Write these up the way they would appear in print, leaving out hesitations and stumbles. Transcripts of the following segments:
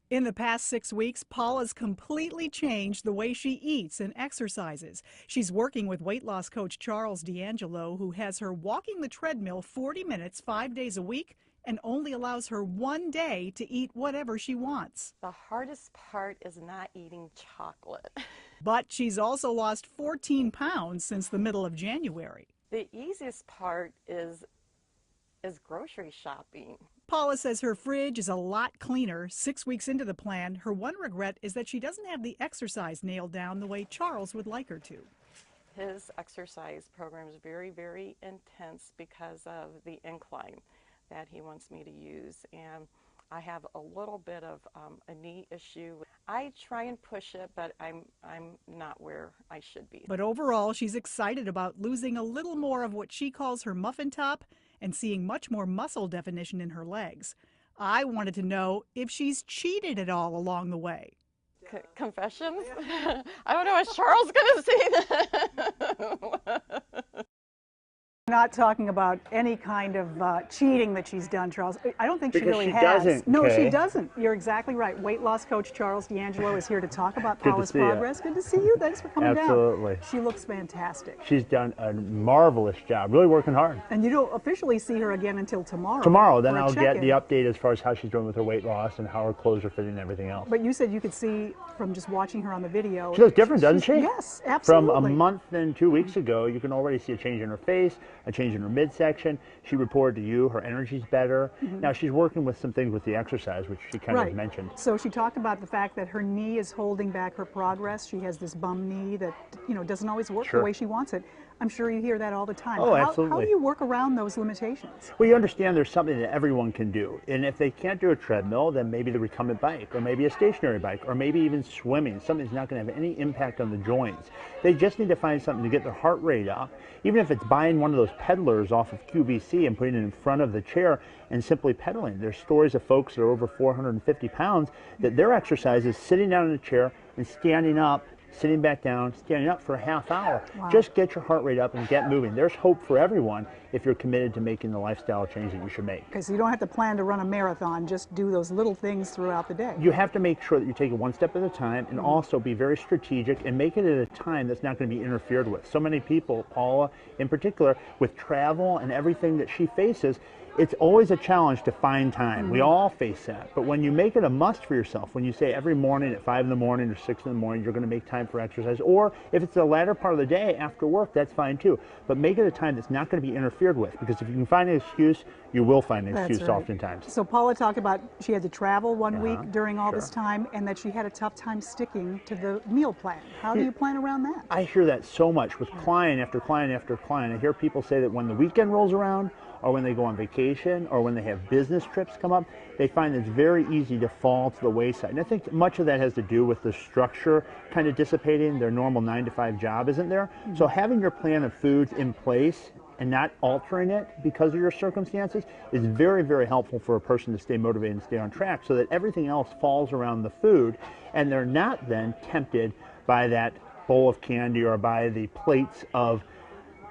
In the past 6 weeks, Paula's completely changed the way she eats and exercises. She's working with weight loss coach Charles D'Angelo, who has her walking the treadmill 40 minutes, 5 days a week, and only allows her one day to eat whatever she wants. The hardest part is not eating chocolate. But she's also lost 14 pounds since the middle of January. The easiest part is grocery shopping. Paula says her fridge is a lot cleaner. 6 weeks into the plan, her one regret is that she doesn't have the exercise nailed down the way Charles would like her to. His exercise program is very, very intense because of the incline that he wants me to use. And I have a little bit of a knee issue. I try and push it, but I'm not where I should be. But overall, she's excited about losing a little more of what she calls her muffin top and seeing much more muscle definition in her legs. I wanted to know if she's cheated at all along the way. Confessions? I don't know, is Charles going to say that? Not talking about any kind of cheating that she's done, Charles. I don't think she Because really she has. doesn't, No, Kay. she doesn't. You're exactly right. Weight loss coach Charles D'Angelo is here to talk about Good to Paula's see you. progress. Good to see you. Thanks for coming Absolutely. down. She looks fantastic. She's done a marvelous job, really working hard. And you don't officially see her again until tomorrow. Tomorrow, then for a I'll get check-in. the update as far as how she's doing with her weight loss and how her clothes are fitting and everything else. But you said you could see from just watching her on the video. She looks different, doesn't she? Yes, absolutely. From a month and 2 weeks ago, you can already see a change in her face, a change in her midsection. She reported to you her energy's better. Now she's working with some things with the exercise, which she kind of mentioned. So she talked about the fact that her knee is holding back her progress. She has this bum knee that doesn't always work the way she wants it. I'm sure you hear that all the time. Oh, How absolutely. do you work around those limitations? Well, you understand there's something that everyone can do. And if they can't do a treadmill, then maybe the recumbent bike, or maybe a stationary bike, or maybe even swimming, something that's not going to have any impact on the joints. They just need to find something to get their heart rate up, even if it's buying one of those pedalers off of QVC and putting it in front of the chair and simply pedaling. There's stories of folks that are over 450 pounds that their exercise is sitting down in a chair and standing up, sitting back down, standing up for a half hour. Wow. Just get your heart rate up and get moving. There's hope for everyone if you're committed to making the lifestyle change that you should make. Because you don't have to plan to run a marathon, just do those little things throughout the day. You have to make sure that you take it one step at a time and also be very strategic and make it at a time that's not going to be interfered with. So many people, Paula in particular, with travel and everything that she faces, it's always a challenge to find time. We all face that. But when you make it a must for yourself, when you say every morning at 5 in the morning or 6 in the morning, you're going to make time for exercise, or if it's the latter part of the day after work, that's fine too. But make it a time that's not going to be interfered with, because if you can find an excuse, you will find an excuse oftentimes. So Paula talked about she had to travel one week during all this time, and that she had a tough time sticking to the meal plan. How do you plan around that? I hear that so much with client after client after client. I hear people say that when the weekend rolls around, or when they go on vacation, or when they have business trips come up, they find it's very easy to fall to the wayside. And I think much of that has to do with the structure kind of dissipating. Their normal 9-to-5 job isn't there. So having your plan of foods in place and not altering it because of your circumstances is very, very helpful for a person to stay motivated and stay on track, so that everything else falls around the food and they're not then tempted by that bowl of candy or by the plates of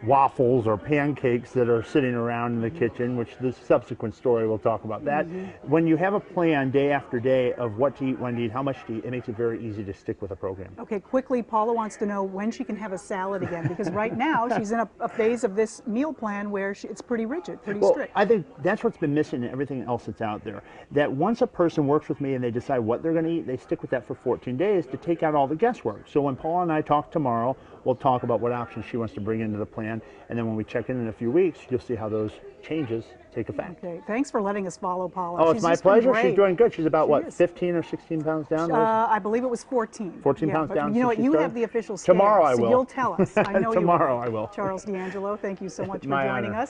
waffles or pancakes that are sitting around in the kitchen, which the subsequent story will talk about that. When you have a plan day after day of what to eat, when to eat, how much to eat, it makes it very easy to stick with a program. Okay, quickly, Paula wants to know when she can have a salad again, because right now she's in a phase of this meal plan where it's pretty rigid, pretty strict. I think that's what's been missing in everything else that's out there. That once a person works with me and they decide what they're going to eat, they stick with that for 14 days to take out all the guesswork. So when Paula and I talk tomorrow, we'll talk about what options she wants to bring into the plan. And then when we check in a few weeks, you'll see how those changes take effect. Okay, thanks for letting us follow Paula. Oh, She's it's my just been pleasure. great. She's doing good. She's about, She what, is. 15 or 16 pounds down? I believe it was 14. 14 Yeah, pounds but down You know since what? she You started? have the official scale. Tomorrow I so will. You'll tell us. I know Tomorrow you will. I will. Charles D'Angelo, thank you so much for My joining honor. us.